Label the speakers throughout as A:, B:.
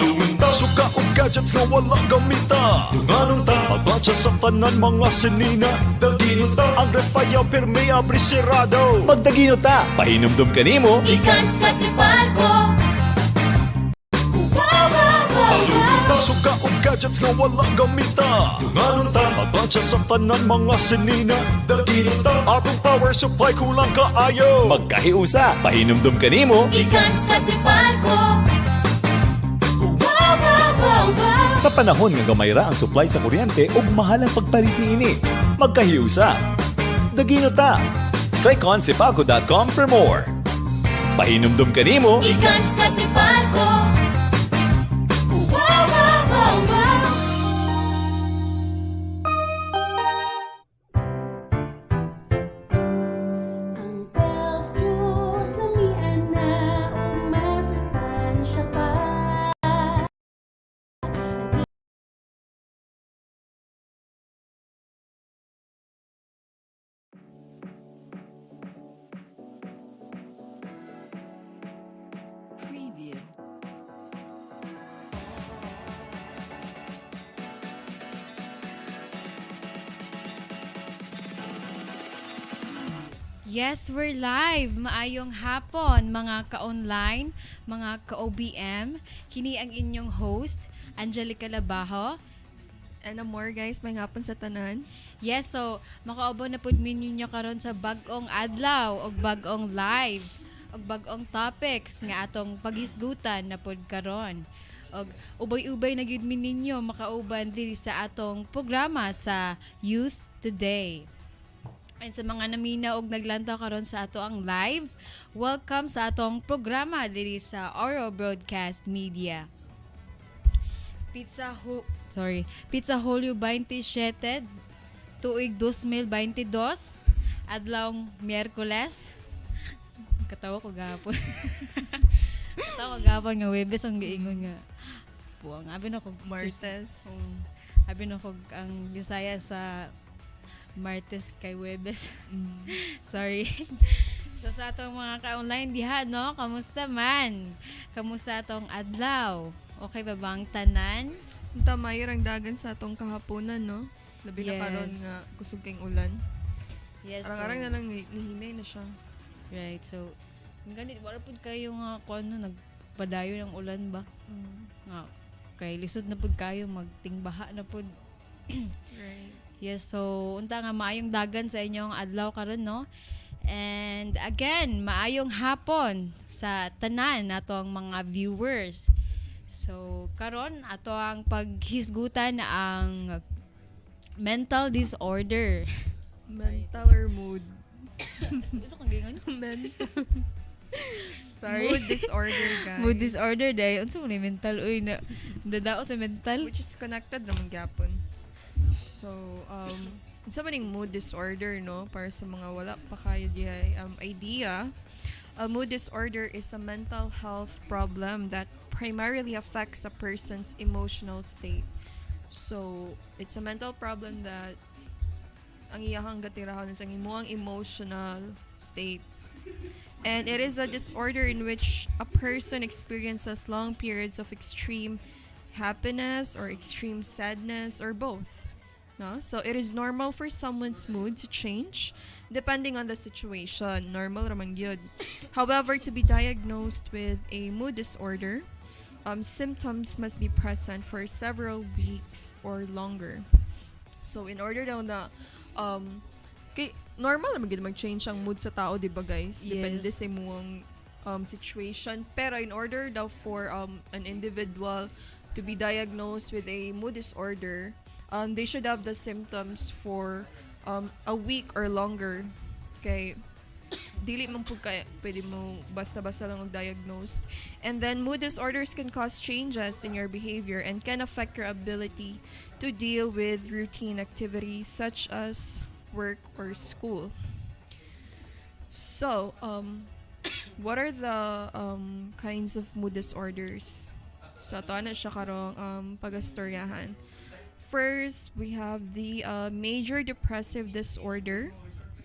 A: Paluminta suka o gadgets nga wala gamita. Tunganong ta Maglansya sa tanan mga sinina. Dagino ta Ang refaya pirmi abri sirado.
B: Magdagino ta, pahinumdum kanimo.
C: Ikan sa sipalko.
A: Paluminta suka o gadgets nga wala gamita. Tunganong ta Maglansya sa tanan mga sinina. Dagino ta Atong power supply kulang kaayo.
B: Magkahiusa, pahinumdum kanimo.
C: Ikan sa sipalko.
B: Sa panahon nga gamayra ang supply sa kuryente ug mahal ang pagpalit niini, magkahiusa. Dagino ta. Click on sipalco.com for more. Pahinumdum kanimo.
C: Ikan sa sipalko.
D: Ang bells Diyos lamian na umasustansya pa.
E: Preview.
F: Yes, we're live. Maayong hapon, mga ka-online, mga ka-OBM. Kini ang inyong host, Angelica Amor.
G: And Amor, guys, may hapon sa tanan.
F: Yes, so makaubo na pud mi ninyo karon sa bag-ong adlaw og bag-ong live og bag-ong topics nga atong paghisgutan na pud karon. Og ubay-ubay na gyud mi ninyo makauban diri sa atong programa sa Youth Today. And sa mga namina og naglantaw karon sa ato ang live, welcome sa atong programa diri sa Oro Broadcast Media. Pizza Julio 27, tuig 2022, adlawng Miyerkules. Katawa ko gapon. Katawa ko gapon nga Webes ang giingon nga. Puang abi na ko
G: Martes.
F: Abi na ko ang Bisaya sa Martes kay Webes. Sorry. So sa atong mga ka-online diha, no? Kamusta man? Kamusta atong adlaw? Okay ba bang tanan?
G: Unta mayor ang dagan sa atong kahaponan, no? Labi na
F: Yes.
G: karon nga kusog kayong ulan.
F: Yes.
G: Arang-arang na lang nihinay na siya.
F: Right. So ganit wala pud kayo nga kuan no nagpadayo ng ulan ba? Nga kay lisod na pud kayo magtingbaha na pud.
G: Right.
F: Yes, so unta nga maayong dagan sa inyong adlaw karon, no? And again, maayong hapon sa tanan natong mga viewers. So karon ato ang paghisgutan na ang mental disorder.
G: Mental or mood?
F: Ito kang gingon?
G: Mental.
F: Sorry.
G: Mood disorder, guys.
F: Mood disorder day. Unsa man mental uy na dadao sa mental?
G: Which is connected naman gyapon. So, unsa man yung mood disorder, no? Para sa mga wala pa kayo dihay idea, a mood disorder is a mental health problem that primarily affects a person's emotional state. So, it's a mental problem that ang iyahang gatirahon sa imuang emotional state. And it is a disorder in which a person experiences long periods of extreme happiness or extreme sadness or both. No? So it is normal for someone's mood to change depending on the situation. Normal raman gyud. However, to be diagnosed with a mood disorder, symptoms must be present for several weeks or longer. So in order daw na normal naman gyud mag-change ang mood sa tao, di ba guys? Depende
F: Yes.
G: sa imuang situation. Pero in order daw for an individual to be diagnosed with a mood disorder, they should have the symptoms for a week or longer. Kay dili man pud kay pwede mo basta-basta lang mag-diagnosed. And then mood disorders can cause changes in your behavior and can affect your ability to deal with routine activities such as work or school. So, what are the kinds of mood disorders? So ato na siya karong pagastoryahan. First, we have the major depressive disorder.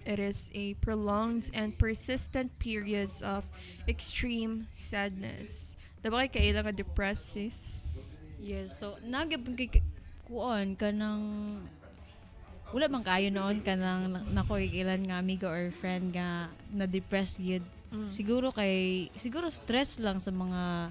G: It is a prolonged and persistent periods of extreme sadness Diba kay kailangan depressed, sis?
F: Yes, so nagyapon kay kuon kanang wala man kayo noon kanang nakoy ilan nga amigo or friend nga na depressed gyud. Siguro stress lang sa mga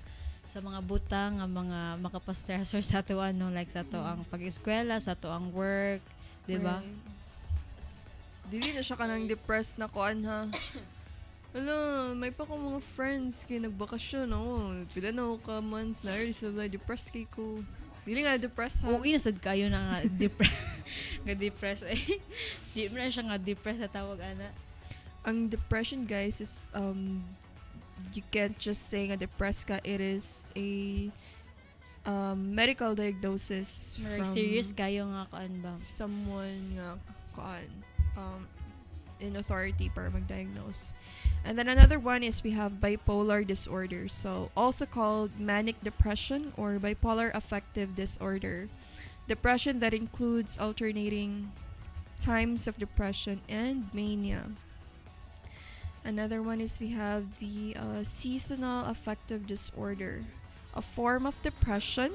F: butang nga mga makapastressor sa ato ano like sa ato ang pag-eskwela, sa ato ang work, di ba?
G: Right. Dili na siya kanang depressed na kuan ha. Wala, may pa ko mga friends kay nagbakasyon ako. Pila na ako ka months na rin sila depressed kay ko. Dili nga depressed ha.
F: Oo, inasad kayo na nga depressed eh. Di mo na siya nga depressed sa tawag ana.
G: Ang depression, guys, is you can't just say nga depressed ka. It is a medical diagnosis
F: Like,
G: from
F: serious kayo nga kuan ba?
G: someone nga kuan in authority para mag-diagnose. And then another one is we have bipolar disorder. So also called manic depression or bipolar affective disorder. Depression that includes alternating times of depression and mania. Another one is we have the seasonal affective disorder, a form of depression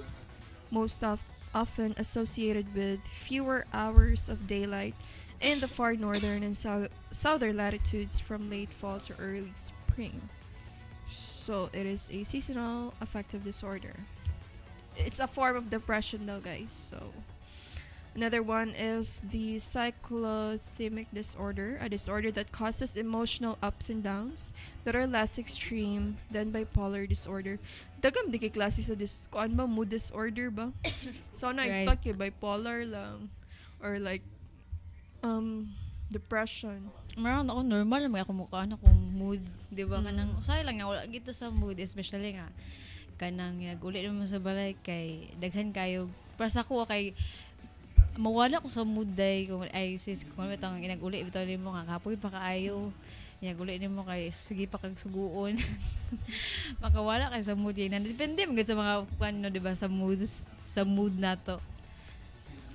G: often associated with fewer hours of daylight in the far northern and southern latitudes from late fall to early spring. So it is a seasonal affective disorder. It's a form of depression though, guys. So another one is the cyclothymic disorder, a disorder that causes emotional ups and downs that are less extreme than bipolar disorder. Dagam di kay klase sa kuan ba mood disorder ba? So I thought kay bipolar lang or like depression.
F: Meron ako normal may ako mukha na kung mood, di ba? Kanang usay lang nga wala kita sa mood, especially nga kanang ulit naman sa balay kay daghan kayo para sa ko kay mawala ko sa mood day kung ay sis kung itong inag-uli bitaw nimo nga kapoy pa kaayo inag-uli nimo kay sige pa kag suguon makawala kay sa mood yan depende man sa mga ano di ba sa mood nato.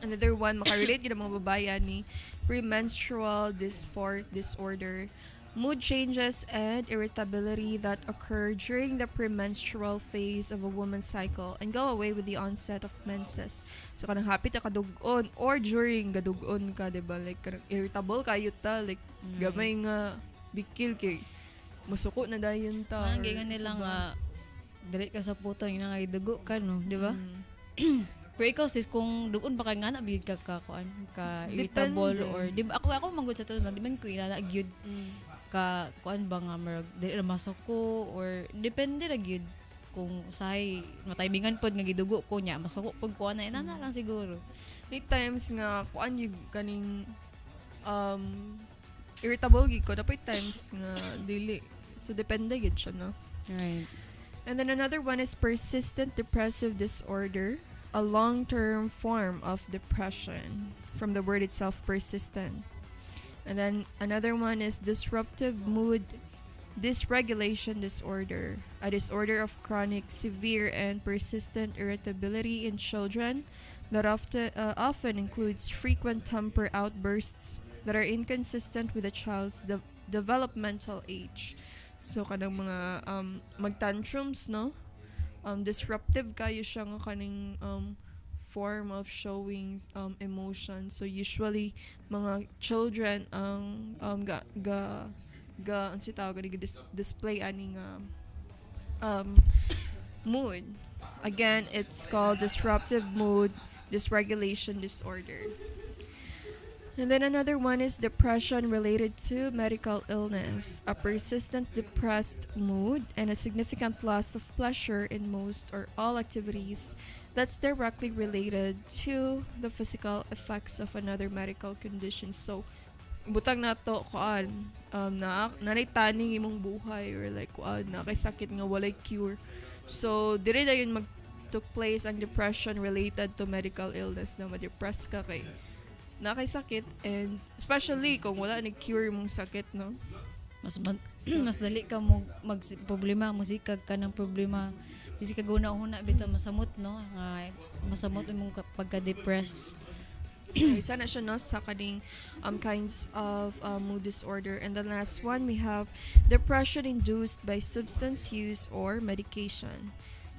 G: Another one makarelate gyud ang mga babae ni premenstrual dysphoric disorder, mood changes and irritability that occur during the premenstrual phase of a woman's cycle and go away with the onset of menses. So kanang hapit ka kadug-on or during gadug-on ka, diba? Like kanang irritable kayo ta, like gamay nga bikil kay masuko na dayon ta.
F: Ang gingan nila nga dili ka sa puto nga dugo ka no, di ba? Pero ikaw sis kung dugon ba kay nga na bigid ka irritable or di ba ako manggod sa to di man ko inana gyud ka kuan ba nga marag dili na masuko or depende ra gyud kung usahay mataybingan pod nga gidugo ko nya masuko pag kuan na inana lang siguro.
G: May times nga kuan yung kaning irritable gid ko dapat times nga dili. So depende gid siya no.
F: Right.
G: And then another one is persistent depressive disorder, a long-term form of depression from the word itself persistent. And then another one is disruptive mood dysregulation disorder, a disorder of chronic, severe, and persistent irritability in children that often includes frequent temper outbursts that are inconsistent with a child's developmental age. So kanang mga magtantrums, no? Disruptive kayo siya nga kaning form of showing emotion. So usually mga children ang ang sitawag display aning mood. Again, it's called disruptive mood dysregulation disorder. And then another one is depression related to medical illness, a persistent depressed mood and a significant loss of pleasure in most or all activities that's directly related to the physical effects of another medical condition. So, butang na to, kuan, nanaytaning imong buhay or like, kuan, na kay sakit nga walay cure. So, dire na yun took place ang depression related to medical illness na ma-depress ka kay nakay-sakit and especially kung wala ni cure mong sakit, no?
F: Mas dali ka mag-problema, musikag ka ng problema. Kasi kaguna-una bitaw masamot, no? Masamot imong pagka-depress.
G: Isa na siya, no, sa kaning kinds of mood disorder. And the last one, we have depression induced by substance use or medication.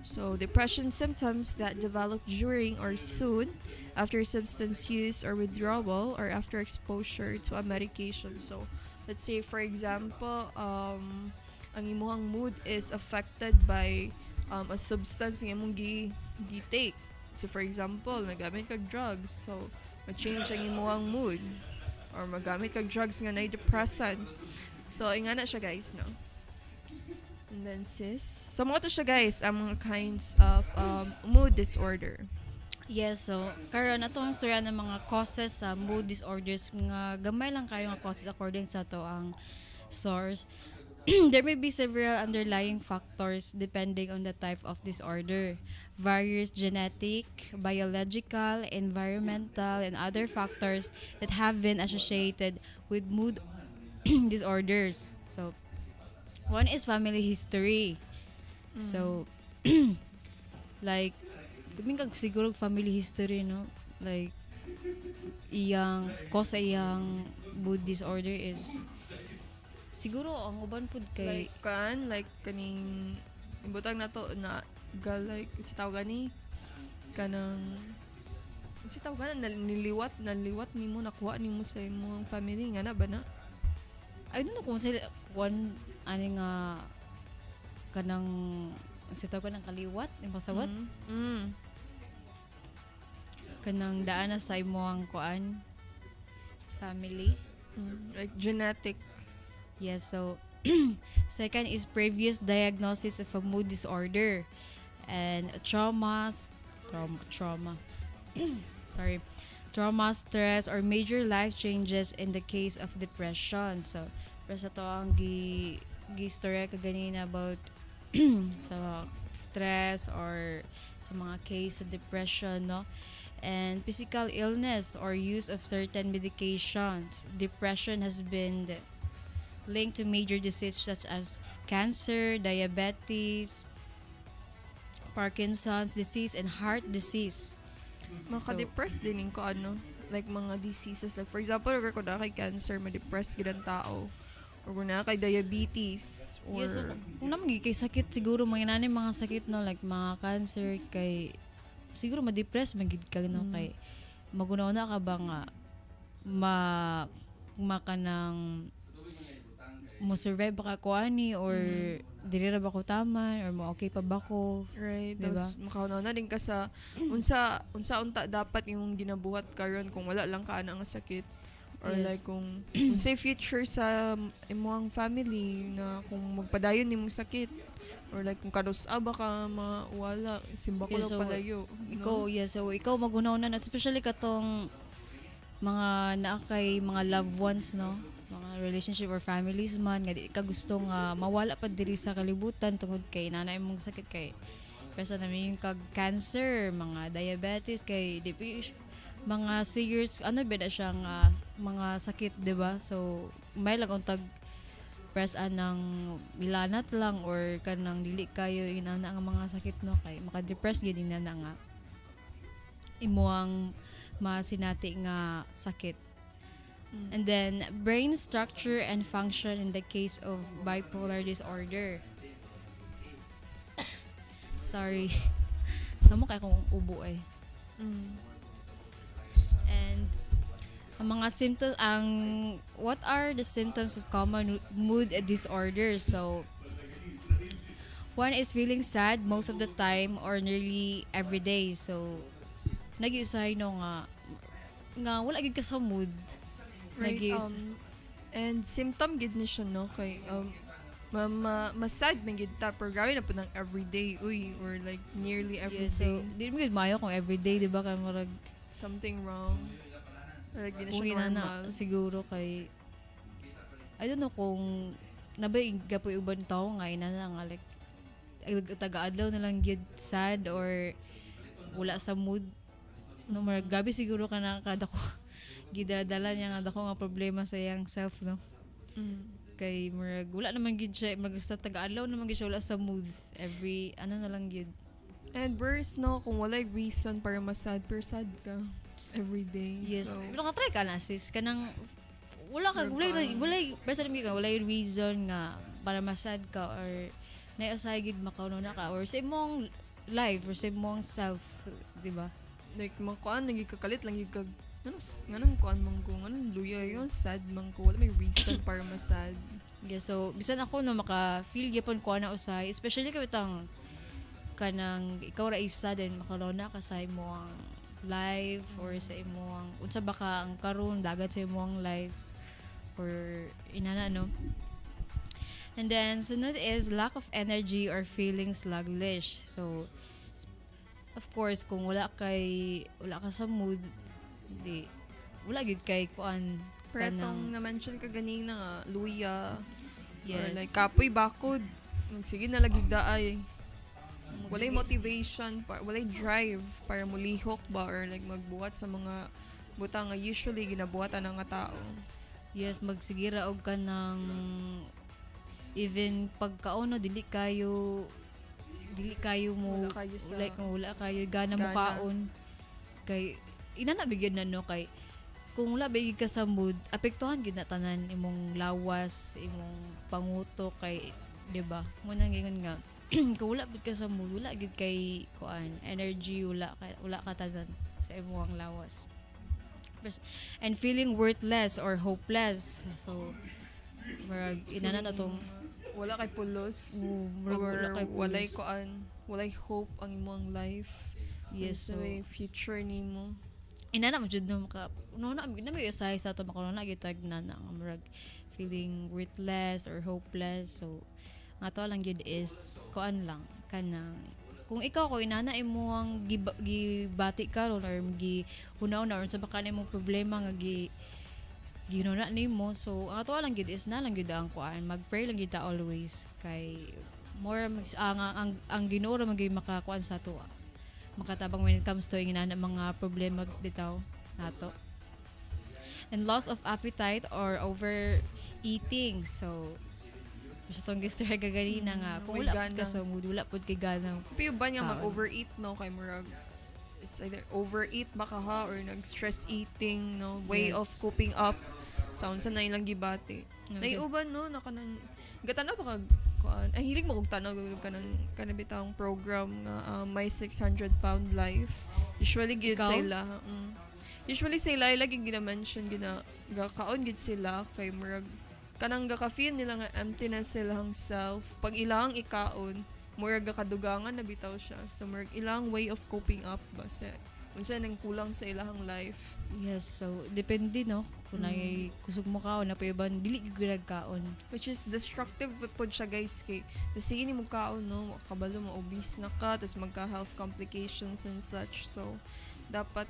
G: So depression symptoms that develop during or soon after substance use or withdrawal or after exposure to a medication. So let's say for example, ang imong mood is affected by a substance nga imong gi-take. So for example, nagamit kag drugs, so ma-change ang imong mood, or magamit kag drugs nga na-depressant. So ingana siya guys, no? And then sis, so mo to siya guys ang mga kinds of mood disorder.
F: Yes, so karon ato ang storya ng mga causes sa mood disorders nga gamay lang kayo nga causes according sa to ang source. There may be several underlying factors depending on the type of disorder. Various genetic, biological, environmental, and other factors that have been associated with mood disorders. So, one is family history. So, like, kuming kag siguro family history, no? Like, cause sa iyang mood disorder is siguro ang uban pud kay
G: Like kaning ibutang nato na like si tawag gani kanang si tawag gani niliwat nimo nakuha nimo sa imong family nga na ba na?
F: I don't know kung sila one ani nga kanang si tawag kanang kaliwat yung pasawat kanang daan na sa imong kuan family.
G: Like genetic.
F: Yes, so second is previous diagnosis of a mood disorder and trauma, stress, or major life changes in the case of depression. So, presa to ang gi-story ka ganina about sa stress or sa mga case of depression, no? And physical illness or use of certain medications. Depression has been linked to major diseases such as cancer, diabetes, Parkinson's disease, and heart disease.
G: Maka-depress din ko ano, like mga diseases, like for example kung na kay cancer, ma-depress gid ang tao, or kung na kay diabetes, or
F: Yes, so, kung naman kay sakit siguro mga sakit, no, like mga cancer, kay siguro ma-depress magid ka, no, kay magunaw-na ka ba nga makanang mo survive ba ka kuani, or dili ra ba ko taman, or mo okay pa ba ko,
G: right,
F: diba?
G: tapos makaunaw na din ka sa unta dapat yung ginabuhat karon kung wala lang ka ana nga sakit, or
F: Yes.
G: like kung say future sa imong family na kung magpadayon nimo sakit, or like kung kados-a ba ka mawala simba ko
F: Yes,
G: lang
F: so,
G: palayo,
F: Ikaw, yes, so ikaw magunaw na, especially katong mga naakay mga loved ones, no, mga relationship or families man nga di ka gusto nga mawala pa diri sa kalibutan tungod kay nanay mong sakit, kay pesa namin yung kag cancer, mga diabetes, kay di mga serious ano ba na siya nga mga sakit, di ba? So may lang tag press anang milanat lang or kanang dili kayo inana nga mga sakit, no, kay maka-depress gid na nga imuang masinati nga sakit. And then brain structure and function in the case of bipolar disorder. Sorry. Samo kay kung ubo eh. And ang mga symptoms, what are the symptoms of common mood disorders? So one is feeling sad most of the time or nearly every day. So nag-iusahay no nga wala gid ka sa mood.
G: right, and symptom gid ni siya, no, kay masad man gid ta, pero grabe na po ng everyday, or like nearly every
F: Yeah,
G: day
F: so di mo gid maayo kung everyday, di ba, kay murag
G: something wrong, or like di na siya
F: uwi na
G: normal.
F: siguro kay I don't know kung nabay gapoy uban tao nga ina na nga like taga-adlaw na lang gid sad or wala sa mood, no, murag gabi siguro ka na kada ko gidadala niya nga dako nga problema sa iyang self, no, kay murag wala naman gid siya, murag sa taga-adlaw naman gid siya wala sa mood every ano na lang gid.
G: And worse, no, kung wala reason para masad, pero sad ka every day.
F: Yes.
G: So,
F: Pero ka-try ka na, sis. Kanang, wala reason nga para masad ka or naasay gid makauno na ka or sa imong life or sa imong self, di ba?
G: Like, mga kuan, nagikakalit lang yung kag, ganun kuan mong ko, ganun luya yun, sad man ko, wala may reason para masad.
F: Yeah, so bisan ako no maka-feel gyapon ko na usay, especially kapitang kanang ikaw ra isa din makalona ka sa imong life or sa imong unsa ba ka ang karon dagat sa imong life or inana no. And then sunod is lack of energy or feeling sluggish. So of course kung wala ka sa mood, di wala gid kay kuan
G: Pero
F: kanang
G: itong na-mention ka ganina nga, luya, or
F: yes.
G: like kapoy bakod, sige na lagi daay. Walay motivation, walay drive para mulihok ba or like magbuhat sa mga butang nga usually ginabuhatan ng nga tao.
F: Yes, magsigira og ka ng even pagkaono dili kayo mo
G: Wala kayo sa-
F: like wala kayo gana mo
G: Gana.
F: kaon kay inanabigyan na no kay kung wala ba ka sa mood apektuhan gid na tanan imong lawas imong panguto kay di ba mo nang gingon nga kung wala bid ka sa mood wala gid kay kuan energy wala ka tanan sa imong lawas. And feeling worthless or hopeless. So, marag, inana na tong,
G: Wala kay pulos.
F: murag
G: Or
F: wala kay
G: walay
F: pulos.
G: kuan, walay hope ang imong life.
F: Yes,
G: Sa
F: so,
G: way future nimo.
F: inana mo jud na maka, na may usay sa ito, makalona, gitag na marag, feeling worthless or hopeless. So, nga to lang yun is, kuan lang, kanang, kung ikaw ko inana imo ang gibati karon or gihunaw na or sa baka nimo problema nga ginuna nimo so ato lang gid is na lang gid ang kuan mag-pray lang gid ta always kay more ang Ginoo ra magay makakuan sa ato makatabang when it comes to inana mga problema bitaw nato. And loss of appetite or overeating. So sa tong gistorya gaganina nga kung
G: Way
F: wala pud ka
G: gana.
F: sa mood wala pud kay gana.
G: Pero ba niya
F: Kaon.
G: mag-overeat no kay murag it's either overeat baka ha or nag-stress eating no way
F: Yes.
G: of coping up sounds sa nailang gibati.
F: Yes.
G: Naiuban no na kanang gatanaw pa kag kuan ay hilig mo kog tanaw kanang bitang program nga My 600-Pound Life. Usually gid
F: Ikaw?
G: sa ila. Usually sa ila lagi gina-mention gakaon gid sila kay murag kanang gaka-feel nila nga emptiness silang self pag ilang ikaon murag gakadugangan na bitaw siya so murag ilang way of coping up ba sa unsa nang kulang sa ilang life.
F: Yes, so depende no kung ay kusog mo kaon na paiban dili gyud kaon.
G: Which is destructive po siya guys kay sige ni mo kaon no kabalo mo obese na ka tas magka health complications and such so dapat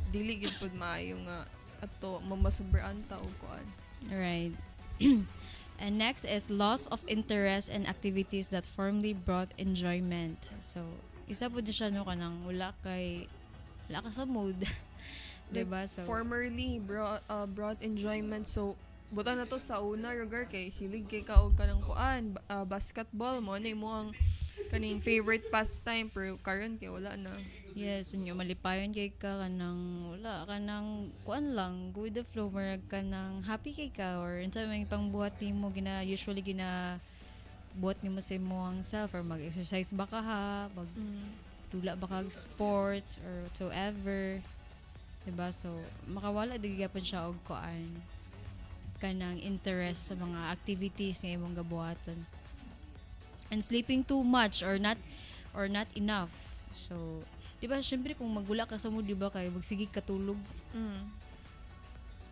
G: dili gyud pud maayo nga ato mamasobraan ta og kuan.
F: Right. And next is loss of interest in activities that formerly brought enjoyment. So, isa po din siya no kanang wala ka sa mood. Diba? So,
G: Formerly brought enjoyment so buta na to sa una lugar kay hilig kay ka og kanang kuan basketball mo na imo ang kaning favorite pastime pero karon kay wala na.
F: yes, unyo malipayon kay ka kanang wala kanang kuan lang go with the flow marag kanang happy kay ka or unsa may pangbuhat nimo usually buhat nimo sa imong self or mag-exercise ba ka ha, tula ba kag sports or whatsoever. Diba? So, makawala di gyapon siya og kuan kanang interest sa mga activities nga imong gabuhaton. And sleeping too much or not enough. So, di ba syempre kung magwala ka sa mood, di ba kay magsige katulog.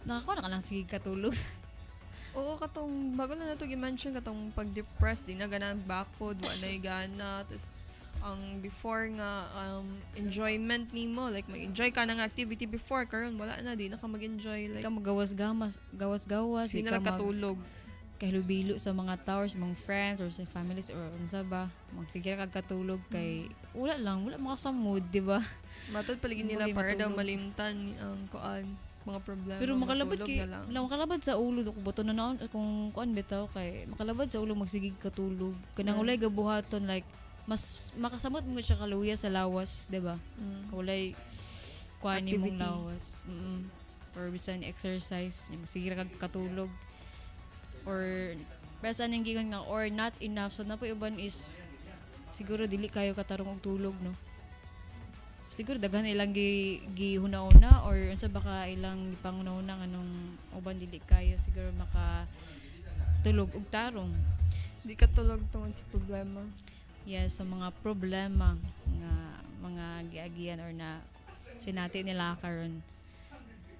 F: Nakako na ka lang sige katulog.
G: Oo, katong bago na nato gi-mention katong pag-depressed di na ganang bakod, wa na gana, tas ang before nga enjoyment nimo like mag-enjoy ka ng activity before karon wala na di na ka mag-enjoy like
F: Ka magawas-gawas, di
G: sino
F: ka
G: lang katulog.
F: kahilubilo sa mga towers, sa mga friends or sa families or unsa ba, magsige ra kag katulog kay wala maka sa mood, di ba?
G: Matod paligid nila
F: Hindi
G: para daw
F: matulog.
G: malimtan ang kuan mga problema.
F: Pero makalabad
G: matulog
F: kay
G: na lang.
F: makalabad sa ulo kung buto na naon kung kuan bitaw kay makalabad sa ulo magsigig katulog kanang ulay gabuhaton like mas makasamot mo siya kaluya sa lawas, di ba? Ulay kuan nimong
G: Activity.
F: lawas. Or bisan exercise, sige ra kag katulog. Or basta ning gigon nga or not enough so na po iban is siguro dili kayo katarong og tulog, no? Siguro daghan ilang gihuna-una or unsa baka ilang gipanguna-una nganong uban dili kayo siguro maka tulog og tarong.
G: Di ka tulog tungod sa problema.
F: Yes, sa mga problema nga mga giagian or na sinati nila karon.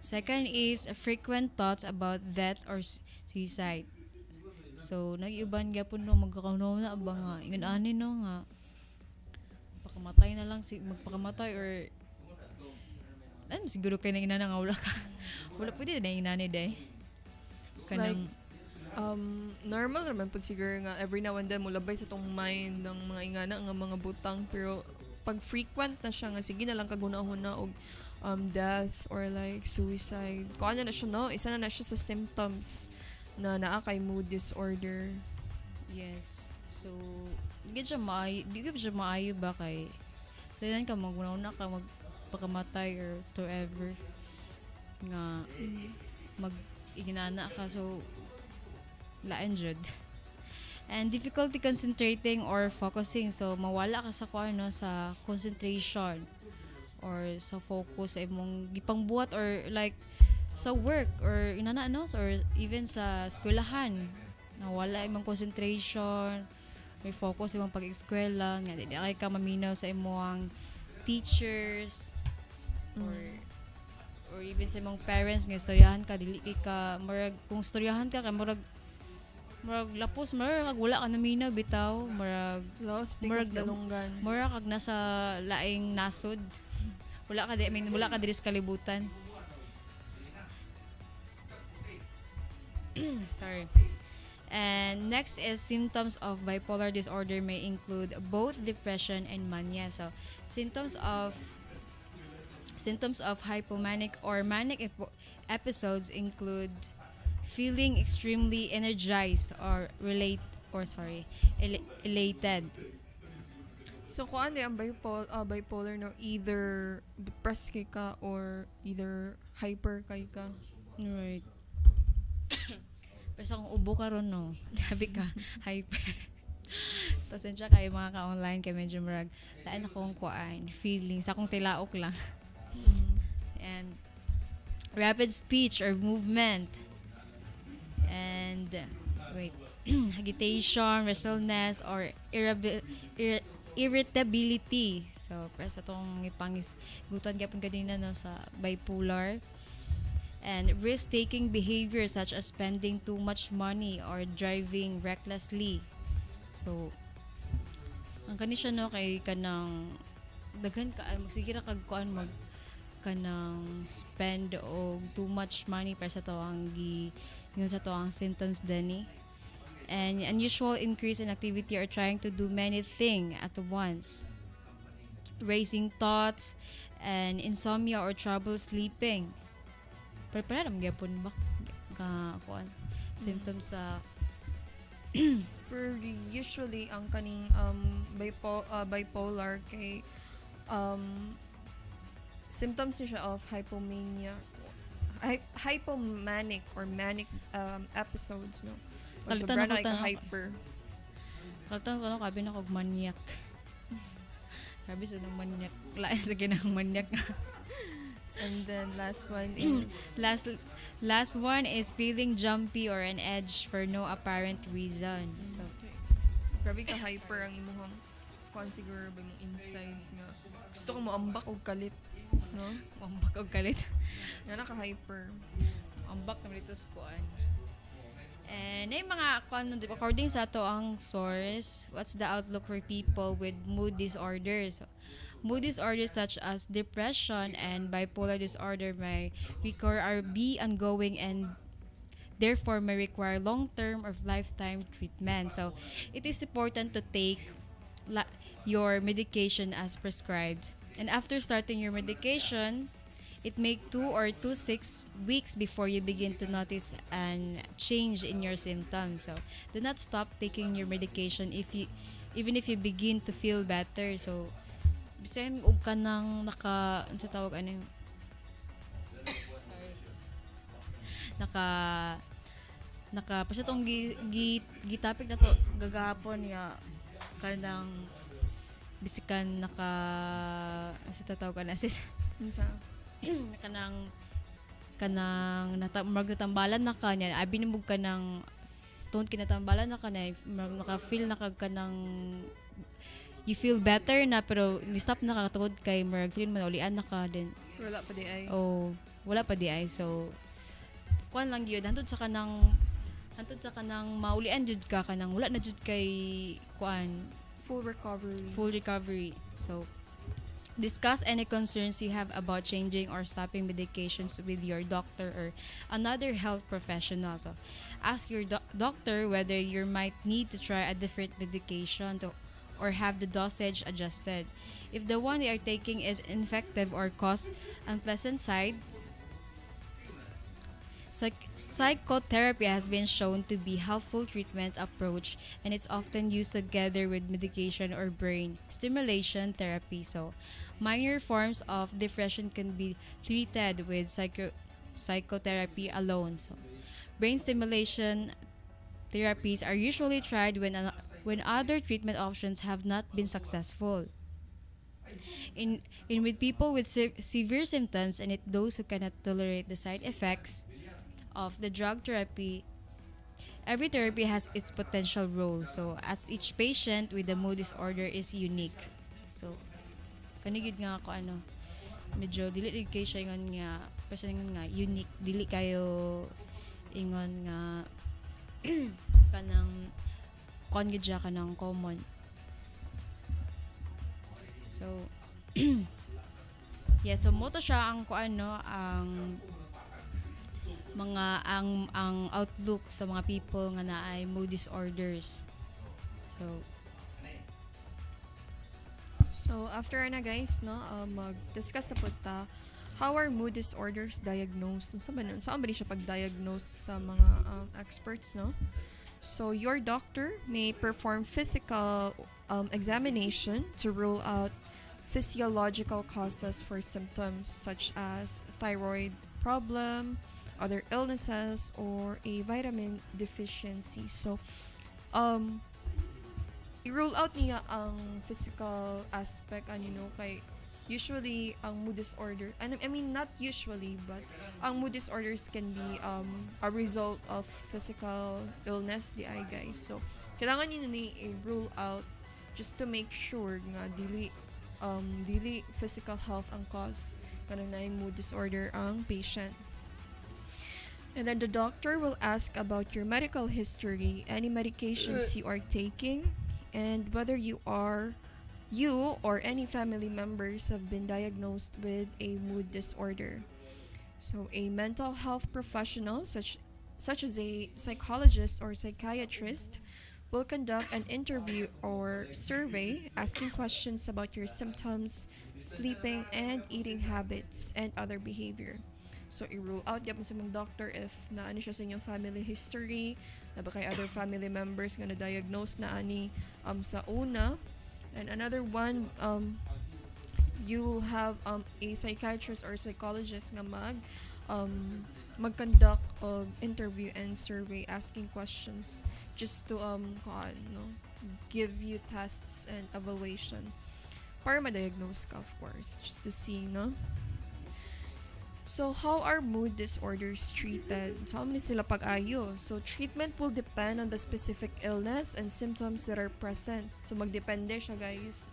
F: Second is frequent thoughts about death or suicide. So, nag-iuban gyapon no magkakaunaw na ba nga ingon ani no nga pakamatay na lang si magpakamatay or siguro kay nang ina nga wala ka. Wala pwede na inani day. Kanang
G: Normal naman po siguro nga every now and then mulabay sa tong mind ng mga ingana nga mga butang, pero pag frequent na siya nga sige na lang kagunahon og death or like suicide. Kung ano na siya, no? Isa na siya sa symptoms na naa kay mood disorder.
F: yes. So, di siya maayo ba kay so yan ka maguna ka magpakamatay or whatsoever nga mag iginana ka so lain jud. And difficulty concentrating or focusing, so mawala ka sa kuano sa concentration or sa focus sa imong gipangbuhat or like sa work or inana no or even sa eskwelahan nawala imong concentration, may focus imong pag-eskwela nga di kay ka maminaw sa imong teachers or even sa imong parents nga istoryahan ka dili kay ka murag kung istoryahan ka kay murag lapos murag wala ka naminaw bitaw murag
G: Lost because dalunggan.
F: murag kag nasa laing nasod wala ka wala ka diri sa kalibutan. Sorry. And next is symptoms of bipolar disorder may include both depression and mania. So, symptoms of hypomanic or manic episodes include feeling extremely energized or elated.
G: So kung ano ang bipolar no, either depressed kay ka or either hyper kay ka.
F: Right. Pero kung ubo ka ron, no? Grabe ka. Hyper. Pasensya kayo mga ka-online kay medyo marag. Lain akong kuan. Feeling. Sa akong tilaok lang. And rapid speech or movement. And agitation, restlessness, or irritability. So, pero sa itong gutan gyapon kanina no, sa bipolar. And risk-taking behavior such as spending too much money or driving recklessly. So, ang kanisya no kay kanang daghan ka magsigira kag kuan kanang spend og too much money para sa tawang yun sa tawang symptoms dani. And unusual increase in activity or trying to do many things at once. Racing thoughts and insomnia or trouble sleeping. Pero gyapon ba ka kuan symptoms sa
G: Pero usually ang kaning bipolar kay symptoms niya of hypomanic or manic episodes, no? Pag sobra na ka hyper.
F: Kaltan ko no kabi na kog maniac. Kabi sa nang maniac. Lain sa ginang maniac.
G: And then last one is
F: last one is feeling jumpy or on edge for no apparent reason. So
G: grabe ka hyper ang imong kuan siguro ba imong insides nga gusto ko moambak og kalit, no?
F: Ambak og kalit.
G: Nga ka hyper.
F: Ambak na dito sa kuan. And ay mga according sa to ang source, what's the outlook for people with mood disorders? So, mood disorders such as depression and bipolar disorder may recur or be ongoing and therefore may require long-term or lifetime treatment. So, it is important to take your medication as prescribed. And after starting your medication, it may 2 to 6 weeks before you begin to notice an change in your symptoms. So, do not stop taking your medication even if you begin to feel better. So, bisan og kanang ano sa tawag ano yung naka pa siya tong gitapik na to gagahapon ya kanang bisikan sa tataw ka na sis
G: Unsa?
F: kanang magnatambalan na ka niya abi nimog ka ng tungod kinatambalan na ka na naka-feel na ka kanang you feel better na pero stop na ka tungod kay feel mo na ulian na ka din
G: Wala pa di ay.
F: wala pa di ay so kuan lang gyud hantod sa kanang maulian jud ka kanang wala na jud kay kuan
G: Full
F: recovery. So, discuss any concerns you have about changing or stopping medications with your doctor or another health professional. So, ask your doctor whether you might need to try a different medication or have the dosage adjusted. If the one they are taking is ineffective or cause unpleasant side, psychotherapy has been shown to be helpful treatment approach and it's often used together with medication or brain stimulation therapy. So, minor forms of depression can be treated with psychotherapy alone. So, brain stimulation therapies are usually tried when other treatment options have not been successful. In with people with severe symptoms and those who cannot tolerate the side effects of the drug therapy, every therapy has its potential role. So, as each patient with the mood disorder is unique. So, kanigid nga ako medyo dili kay siya ingon nga, person ingon nga unique, dili kayo ingon nga kanang kongid siya kanang common. So, yeah, so moto siya ang ang ang outlook sa mga people nga naay mood disorders.
G: So after na guys no mag-discuss na pud ta how are mood disorders diagnosed? Saan ba siya pag-diagnose sa mga experts no? So your doctor may perform physical examination to rule out physiological causes for symptoms such as thyroid problem, other illnesses, or a vitamin deficiency. So, i-rule out niya ang physical aspect, kay usually ang mood disorder, I mean not usually, but ang mood disorders can be a result of physical illness, di ay guys. So, kailangan niyo ni i-rule out just to make sure nga dili physical health ang cause kanang na mood disorder ang patient. And then the doctor will ask about your medical history, any medications you are taking, and whether you or any family members have been diagnosed with a mood disorder. So a mental health professional such as a psychologist or psychiatrist will conduct an interview or survey asking questions about your symptoms, sleeping and eating habits, and other behavior. So, i-rule out yapon sa mong doctor if naani siya sa inyong family history, na ba kay other family members nga na-diagnose na ani sa una. And another one, you will have a psychiatrist or psychologist nga mag-conduct of interview and survey asking questions just to give you tests and evaluation para ma-diagnose ka, of course, just to see, no? So, how are mood disorders treated? So, how many sila pag-ayo? So, treatment will depend on the specific illness and symptoms that are present. So, magdepende siya, guys.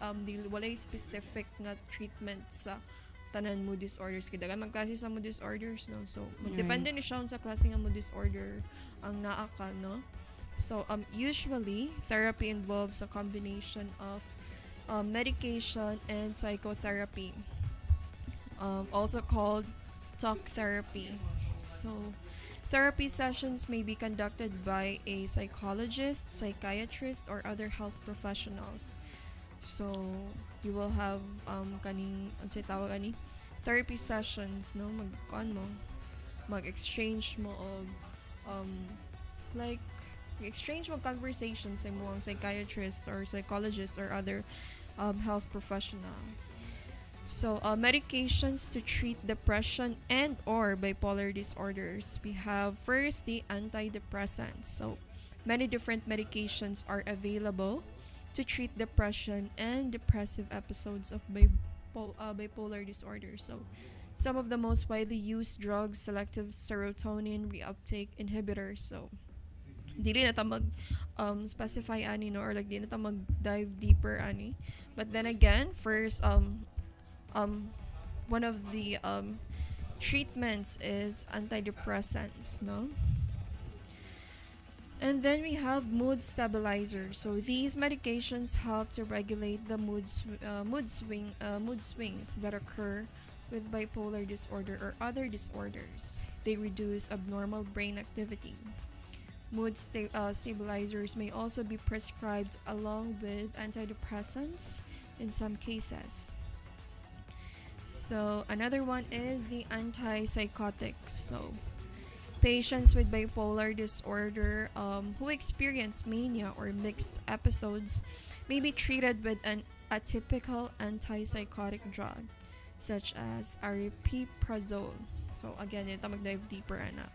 G: Walay specific nga treatment sa tanan mood disorders. Kaya magklase sa mood disorders, no? So, magdepende ni siya sa klase nga mood disorder ang naa ka, no? So, usually, therapy involves a combination of medication and psychotherapy. Also called talk therapy. So, therapy sessions may be conducted by a psychologist, psychiatrist, or other health professionals. So, you will have therapy sessions, no? Mag-exchange mo of exchange mo conversations sa mga psychiatrists or psychologists or other health professional. So, medications to treat depression and or bipolar disorders. We have first the antidepressants. So, many different medications are available to treat depression and depressive episodes of bipolar disorder. So, some of the most widely used drugs, selective serotonin reuptake inhibitors. So, dili na ta mag specify ani no, or like di na ta mag dive deeper ani. But then again, first um one of the treatments is antidepressants, no? And then we have mood stabilizers. So these medications help to regulate the mood swings that occur with bipolar disorder or other disorders. They reduce abnormal brain activity. Stabilizers may also be prescribed along with antidepressants in some cases. So another one is the antipsychotics. So patients with bipolar disorder who experience mania or mixed episodes may be treated with an atypical antipsychotic drug such as aripiprazole. So again, ito mag-dive deeper na.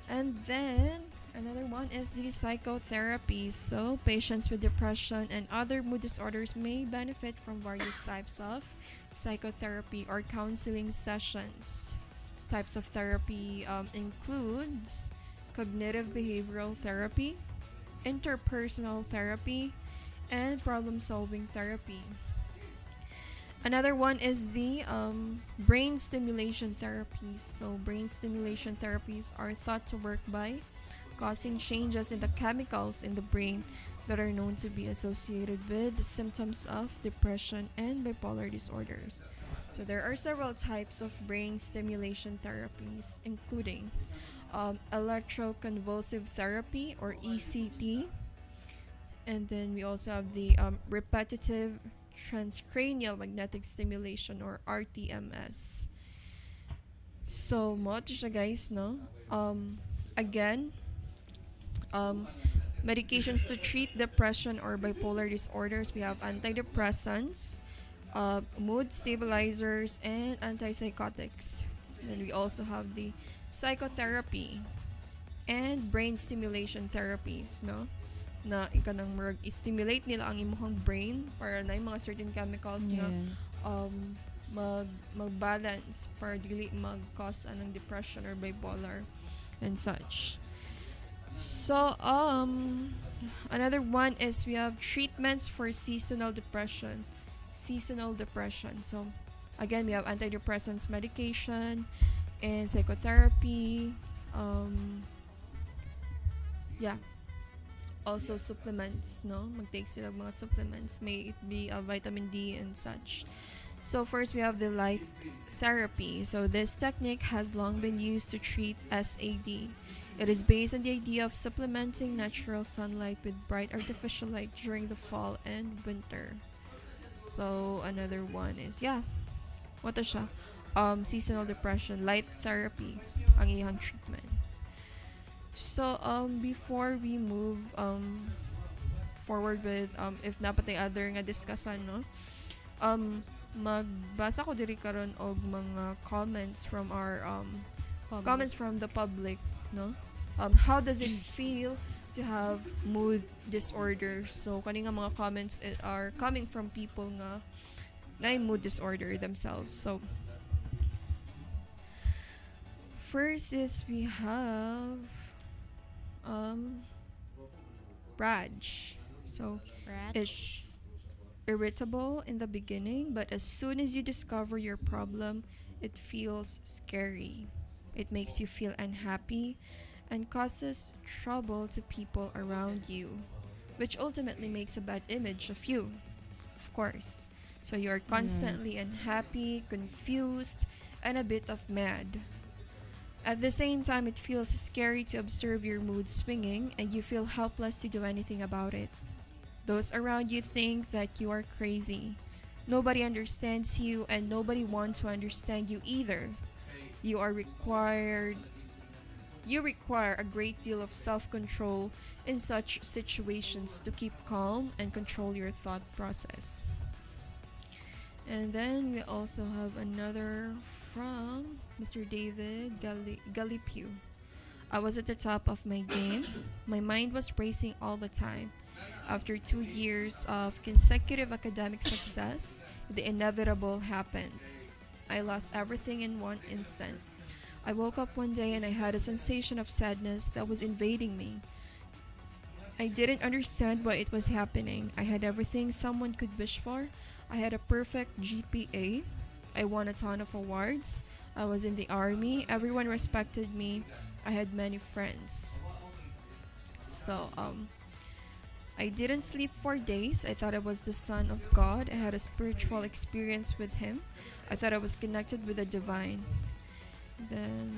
G: And then another one is the psychotherapy. So patients with depression and other mood disorders may benefit from various types of psychotherapy or counseling sessions. Types of therapy includes cognitive behavioral therapy, interpersonal therapy, and problem-solving therapy. Another one is the brain stimulation therapies. So brain stimulation therapies are thought to work by causing changes in the chemicals in the brain that are known to be associated with the symptoms of depression and bipolar disorders. So there are several types of brain stimulation therapies, including electroconvulsive therapy or ECT, and then we also have the repetitive transcranial magnetic stimulation or RTMS. So mo to siya guys, no? Again, medications to treat depression or bipolar disorders, we have antidepressants, mood stabilizers, and antipsychotics. Then we also have the psychotherapy and brain stimulation therapies, no? Na ikanang i-stimulate nila ang imong brain para na yung mga certain chemicals na mag-balance para dili mag-cause anong depression or bipolar and such. So another one is we have treatments for seasonal depression. So again, we have antidepressants medication and psychotherapy. Also supplements, no? Mag-take sila mga supplements. May it be vitamin D and such. So first we have the light therapy. So this technique has long been used to treat SAD. It is based on the idea of supplementing natural sunlight with bright artificial light during the fall and winter. So another one is what is siya? Seasonal depression, light therapy ang iyang treatment. So before we move forward with if napatay other nga discussion, no, magbasa ko diri karon og mga comments from our comments from the public, no. How does it feel to have mood disorders? So kani nga mga comments are coming from people nga na mood disorder themselves. So first is we have Raj. So it's irritable in the beginning, but as soon as you discover your problem, it feels scary. It makes you feel unhappy and causes trouble to people around you, which ultimately makes a bad image of you, of course. So you're constantly unhappy, confused, and a bit of mad. At the same time, it feels scary to observe your mood swinging, and you feel helpless to do anything about it. Those around you think that you are crazy. Nobody understands you, and nobody wants to understand you either. You require a great deal of self-control in such situations to keep calm and control your thought process. And then we also have another from Mr. David Galipio. I was at the top of my game. My mind was racing all the time. After 2 years of consecutive academic success, the inevitable happened. I lost everything in one instant. I woke up one day and I had a sensation of sadness that was invading me. I didn't understand why it was happening. I had everything someone could wish for. I had a perfect GPA. I won a ton of awards. I was in the army. Everyone respected me. I had many friends. So, I didn't sleep for days. I thought I was the son of God. I had a spiritual experience with Him. I thought I was connected with the divine. Then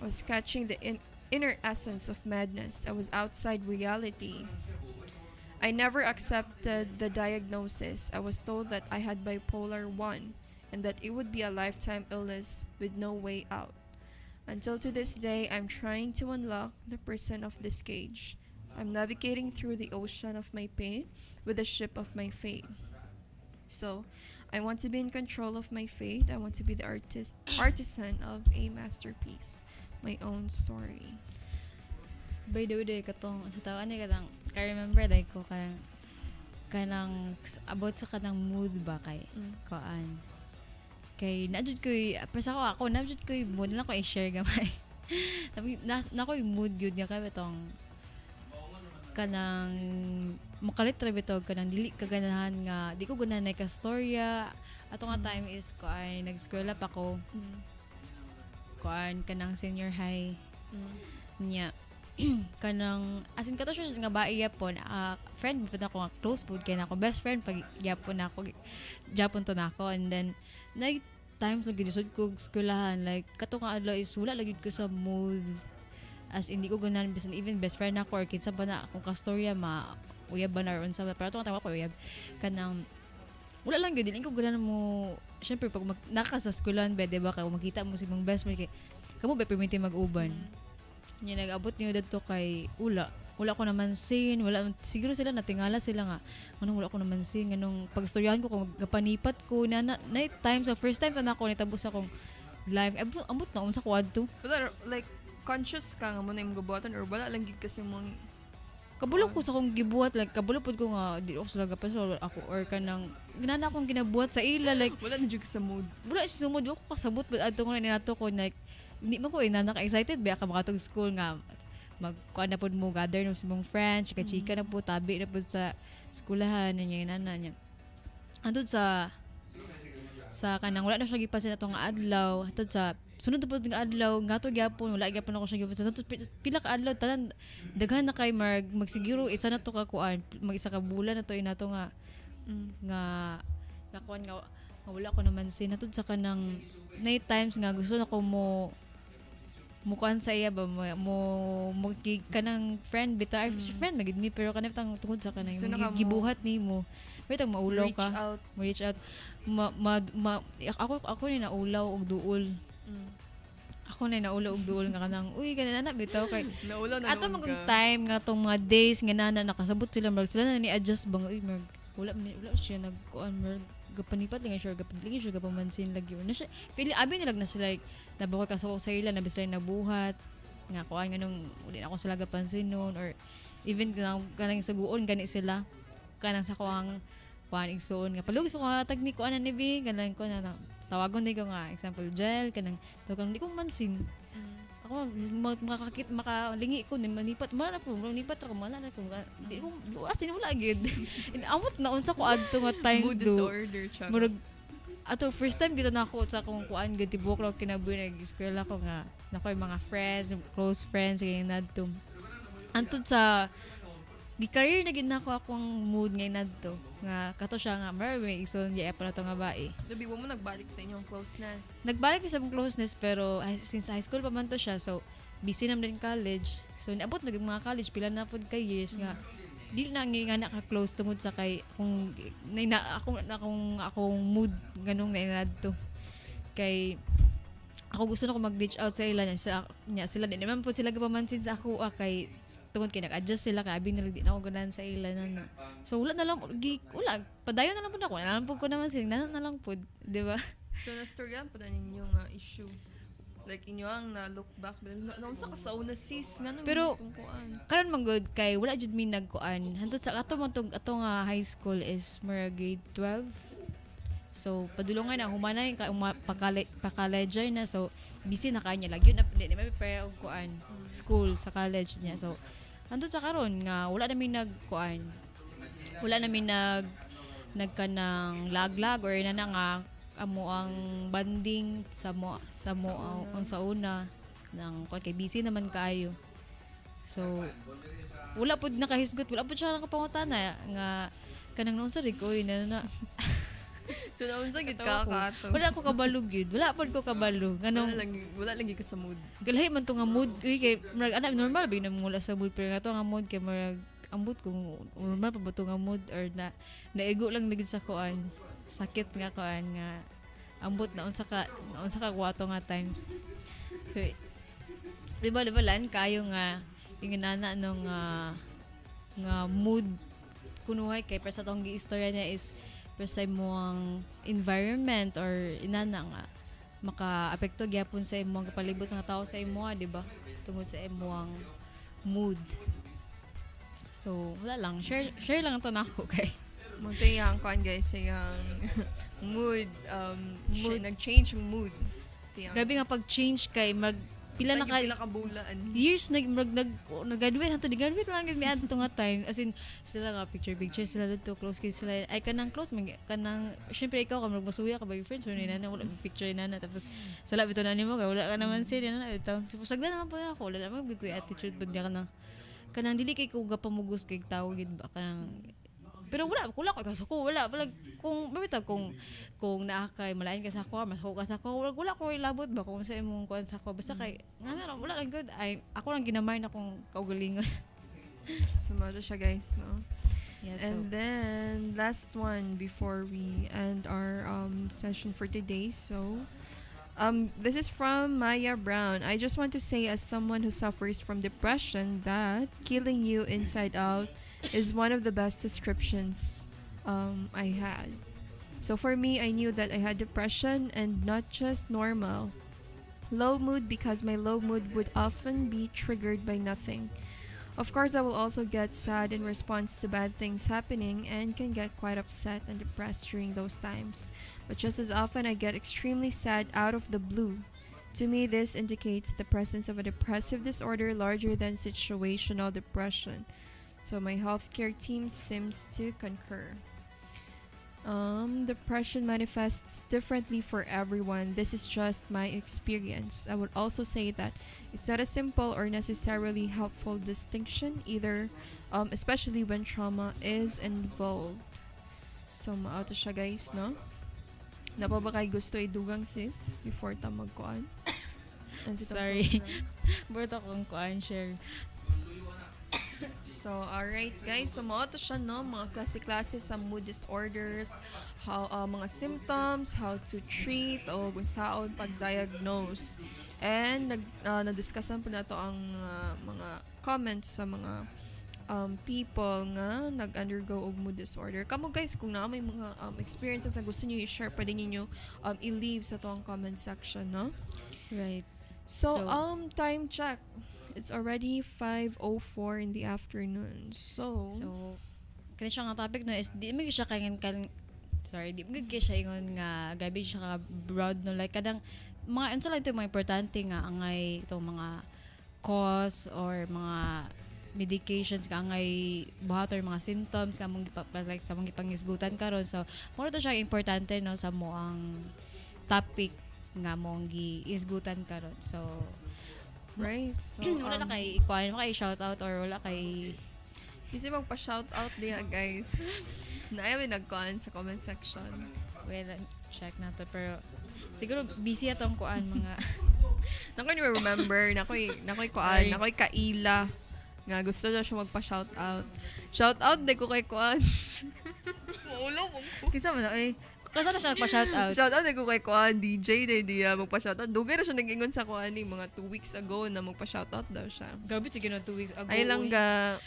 G: I was catching the inner essence of madness. I was outside reality. I never accepted the diagnosis. I was told that I had bipolar 1 and that it would be a lifetime illness with no way out. Until to this day, I'm trying to unlock the prison of this cage. I'm navigating through the ocean of my pain with the ship of my fate. So, I want to be in control of my fate. I want to be the artisan of a masterpiece. My own story.
F: By the way, katong sa tao ani kanang I remember like ko kanang about sa kanang mood ba kay koan. Kay najud ko pasa ako najud ko mood lang ko i-share gamay. Tapi na ko mood gyud nga kay betong kanang makalit ra bitaw kanang dili ka ganahan nga di ko ganahan ka storya ato nga time is ko ay nag-eskwela pa ko kuan kanang senior high nya kanang asin kato siya nga bae yapon friend pud ako nga close pud kay nako best friend pag yapon ako Japon to nako and then night times na ginisod ko eskwelahan like kato nga adlaw is wala lagi ko sa mood as hindi ko ganahan bisan even best friend ako or kinsa ba na akong kastorya uyab ba na or unsa pero ato nga tawa ko uyab kanang wala lang gyud dili ko ganahan mo syempre pag naka sa eskwelahan ba diba kay makita mo si mong best friend kay kamo ba permit mag-uban nya nag-abot niyo dadto kay wala ko naman sin wala siguro sila natingala sila nga anong wala ko naman sin nganong pagstoryahan ko kung magpanipat ko na night time sa first time na ako nitabos akong live ambot na unsa ko adto
G: Wala, like, conscious ka nga mo na yung gabuhatan or wala lang gid kasi mong
F: kabulok ko sa akong gibuhat like kabulok pud ko nga di ako sila gapasol ako or kanang ginana akong ginabuhat sa ila like
G: wala na jud sa mood.
F: wala siya sumod ako kasabot pud adto ko na ninato ko like hindi man ko naka excited ba ka makatog school nga magkuan na pud mo gather no sa mong friends chika na pud tabi na pud sa eskwelahan niya inana niya andun sa kanang wala na siya gipasin atong adlaw atong sa sunod na po nga adlaw nga to gyapon wala gyapon ako siya gyapon so pila ka adlaw tanan daghan na kay magsiguro isa na to ka kuan mag-isa ka bulan na to inato nga nga kuan nga wala ko naman sin natud sa kanang night times nga gusto na ko mo kuan sa iya ba mo kanang friend bitaw friend magid mi pero kanang tungod sa kanang
G: So,
F: gibuhat nimo pero maulaw
G: reach
F: ka
G: out.
F: mo reach out ako ni naulaw og duol ako na naulaw og duol nga kanang uy kanana bitaw kay
G: Naula na
F: ato magong time nga tong mga days nga nana nakasabot sila sila na ni adjust bang uy wala siya nagkuan gapanipat lang siya gapalingi siya gapamansin lagi na siya feeling abi nilag na sila like nabuhay ka sa ila na bisay nabuhat nga kuan nga nung uli ako sila gapansin noon or even kanang saguon gani sila kanang sa kuang kuan igsoon nga palugos ko technique ko ana ni bi kanang ko na tawagon ni ko nga example gel kanang tawagon di ko mansin ako makakakit makalingi ko ni manipat mara po manipat ako mala na ko di ko asin wala gid amot na unsa ko adto nga times
G: Mood
F: do
G: disorder chaka.
F: murag ato first time gito na ako sa akong kuan gid tibok lang kinabuhi nag-eskwela ko nga nakoy mga friends close friends kay nadto antud sa di career na gid nako akong mood ngay nadto nga kato siya nga may ison ya pa na to nga bae
G: Labi mo nagbalik sa inyong closeness.
F: nagbalik sa mong closeness pero since high school pa man to siya so busy naman din college so niabot na mga college pila na pud kay years nga dili na nga ka close tungod sa kay kung akong mood ganung nainadto kay ako gusto na ko mag-reach out sa ila niya sila din naman po sila gapamansin sa ako kay tungod kay nag-adjust sila kay abing nila di na ako ganahan sa ila na so wala na lang wala padayon na lang po ako na lang po ko naman sila na lang po di ba
G: So, nastoryan po na ninyo nga issue. Like inyo ang na look back naunsa ka sa una sis nga nang
F: Pero-
G: kung kuan.
F: Karon man good kay wala jud mi nagkuan. Hantod sa ato man tong ato nga high school is mga grade 12. So padulungan na humanay ka pa-college na so busy na kanya lagi na di may prepare og kuan school sa college niya. So hantod sa karon nga wala na mi nagkuan. Wala na mi nagkanang laglag or na nga amo ang banding sa ang sa una nang kay busy naman kaayo. So wala pud nakahisgot, wala pud siya nakapangutana nga kanang noon sa Ricoy na
G: So naunsa gid ka kato.
F: wala ko kabalog yun. Wala pud ko kabalog.
G: Wala lagi ka sa mood.
F: Galahi man to nga mood kay murag ana normal ba na mula sa mood pero nga to nga mood kay murag ambot kung normal pa ba to nga mood or naigo lang ligid sa kuan. Sakit nga kuan nga ambot na unsa ka kuwato nga times. So, di ba lan kayo nga yung inana nung nga mood kunuhay kay pero sa tong giistorya niya is pero sa imong environment or inana nga maka-apekto gyapon sa imong kapalibot sa tao sa imo, di ba? Tungod sa imong mood. So, wala lang. Share lang ito na ako kay.
G: Munto yung kuan guys, yung mood, nag-change yung mood.
F: Grabe nga pag-change kay pila na
G: pila ka bulaan.
F: years nag-graduate hanto graduate lang gid mi adto nga time as in sila nga picture sila dito close kids sila ay kanang close kanang syempre ikaw ka magmasuya ka boyfriend so nina wala picture nana tapos sala bitaw na nimo kay wala ka naman siya nana ito sagdan naman po ako wala naman big attitude bud niya kanang dili kay ko gapamugos kay tawo gid ba kanang pero wala ko kasako wala kung mabitaw kung naa kay malain ka sa ako mas ka sa ako wala ko ilabot ba kung sa imong kuan sa ako basta kay nga wala lang good ay ako lang ginamay na kung kaugalingon.
G: Sumado siya guys, no?
F: Yeah,
G: And then last one before we end our session for today. So this is from Maya Brown. I just want to say as someone who suffers from depression that killing you inside out is one of the best descriptions I had. So for me, I knew that I had depression and not just normal low mood because my low mood would often be triggered by nothing. Of course, I will also get sad in response to bad things happening and can get quite upset and depressed during those times. But just as often, I get extremely sad out of the blue. To me, this indicates the presence of a depressive disorder larger than situational depression. So my healthcare team seems to concur. Depression manifests differently for everyone. This is just my experience. I would also say that it's not a simple or necessarily helpful distinction either, especially when trauma is involved. So maauto siya guys, no? Napa ba kayo gusto idugang sis before ta magkuan?
F: Sorry. Buto kong kuan share.
G: So, alright guys. So, mga to siya, no? Mga klase-klase sa mood disorders, how, mga symptoms, how to treat, o kung saan pag-diagnose. And, na-discussan po na to ang mga comments sa mga people nga nag-undergo og mood disorder. Kamo guys, kung na may mga experiences na gusto niyo i-share, pwede niyo i-leave sa to ang comment section, no?
F: Right.
G: So, time check. It's already 5:04 in the afternoon. So
F: kani siya nga topic no is di mo siya di mo siya ingon nga gabi siya ka broad no like kadang mga unsa lang ito mga importante nga angay itong mga cause or mga medications ka angay buhat or mga symptoms ka mong like sa mong gipangisgutan karon so mo to siya importante no sa mo ang topic nga mong giisgutan karon so
G: right. So,
F: wala na kay ikuan, wala kay shoutout or wala kay
G: kasi magpa-shoutout diya, guys. Naayaw nagkuan sa comment section.
F: well, check na to pero siguro busy atong kuan mga
G: Nakoy ni remember, nakoy kuan, nakoy kaila nga gusto niya siya magpa-shoutout. Shoutout de ko kay kuan. Maulo mo.
F: kinsa man ay kasi na siya nagpa-shoutout.
G: Shoutout de ko kay kuan DJ de dia magpa-shoutout. Dugay ra siya nag-ingon sa kuan ni mga 2 weeks ago na magpa-shoutout daw siya.
F: Grabe sige na 2 weeks ago.
G: Ay lang ga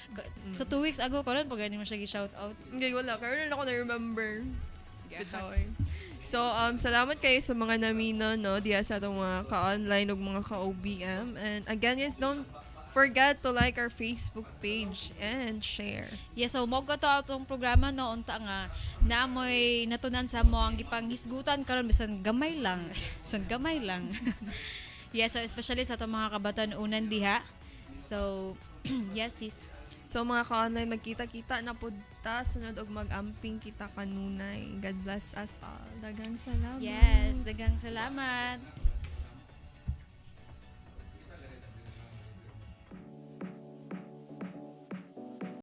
F: sa 2 weeks ago karon pag gani mo siya gi-shoutout.
G: Hindi wala, karon na ako na remember. Bitaw. So, salamat kayo sa mga namino, no? Diya sa itong mga ka-online o mga ka-OBM. And again, guys, don't forget to like our Facebook page and share.
F: Yes, so mo to atong programa no unta nga namoy natunan sa mo ang gipanghisgutan karon bisan gamay lang. Bisan gamay lang. Yes, so especially sa itong mga kabatan-unan diha. So, yes, sis.
G: So mga ka-online, magkita-kita na po ta sunod og mag-amping kita kanunay. God bless us all. Daghang salamat.
F: Yes, daghang salamat.